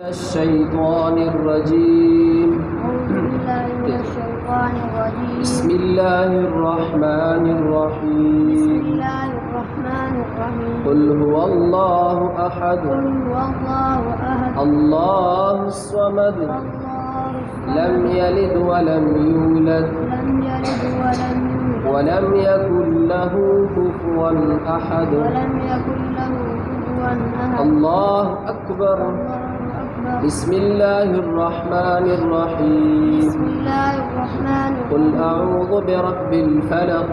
الشيطان الرجيم. بسم الله الرحمن الرحيم. قل هو الله أحد الله الصمد لم يلد ولم يولد ولم يكن له كفوا أحد. الله أكبر. بسم الله الرحمن الرحيم. قل أعوذ برب الفلق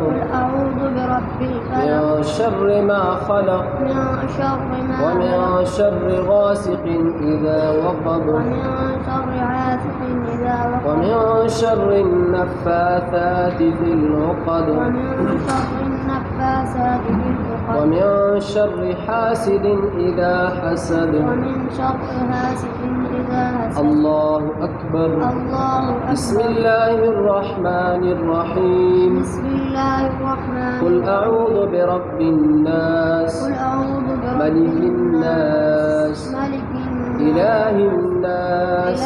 من شر ما خلق ومن شر غاسق إذا وقب ومن شر النفاثات في العقد ومن شر حاسد إذا حسد. الله أكبر. بسم الله الرحمن الرحيم. قل أعوذ برب الناس ملك الناس إله الناس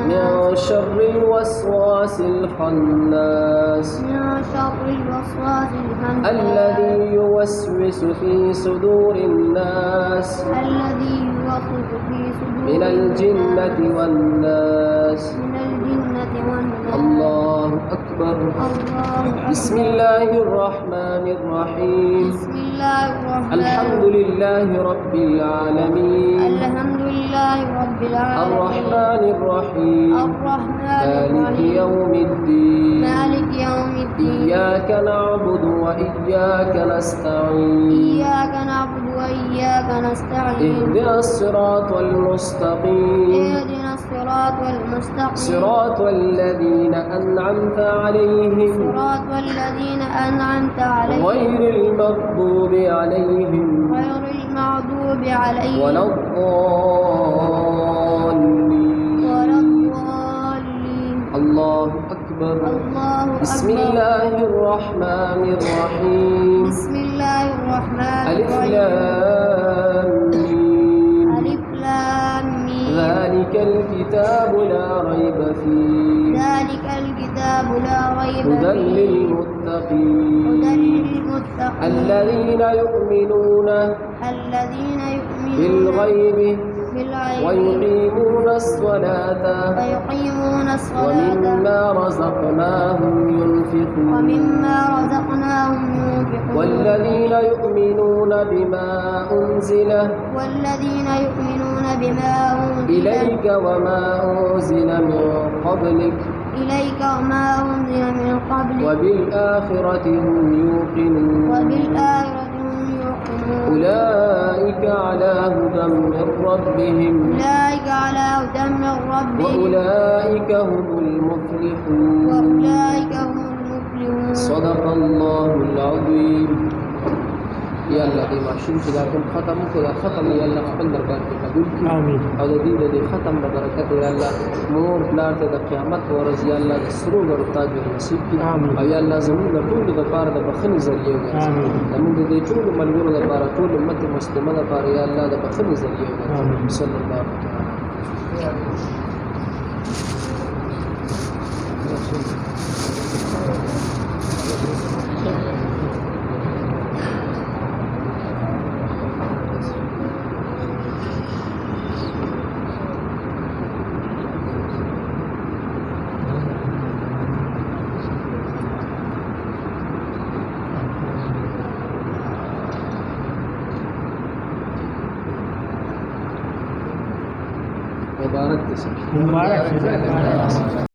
من شر الوسواس الخناس الذي يوسوس في صدور الناس من الجنة والناس. الله أكبر. بسم الله الرحمن الرحيم. الحمد لله رب العالمين الرحمن الرحيم مالك يوم الدين إياك نعبد وإياك نستعين اهدنا الصراط المستقيم صراط الذين أنعمت عليهم غير المغضوب عليهم ولا الضالين. الله أكبر. بسم الله الرحمن الرحيم. ألف لام ميم ذلك الكتاب لا ريب فيه هدى للمتقين الذين يؤمنون بالغيب ويقيمون الصلاة ومما رزقناهم ينفقون والذين يؤمنون بما أنزل إليك وما أنزل من قبلك وبالآخرة هم يوقنون أولئك على هدى من ربهم وأولئك هم المفلحون. صدق الله العظيم. یا الله دې ماشوم چې دا کوم ختم وکړو دا ختم یا الله خپل دربار کې قبول کړي او د دې د ختم د برکت یا الله مور پلار ته د قیامت ورځ یا الله د سرو زرو تاج نصیب کړي او یا الله زموږ د ټولو لپاره د بخښنې ذریعہ وګرځي زموږ د ټولو ملګرو لپاره ټول امت مسلمه لپاره یا الله د بخښنې ذریعہ وګرځي. صلی الله علیه مبارک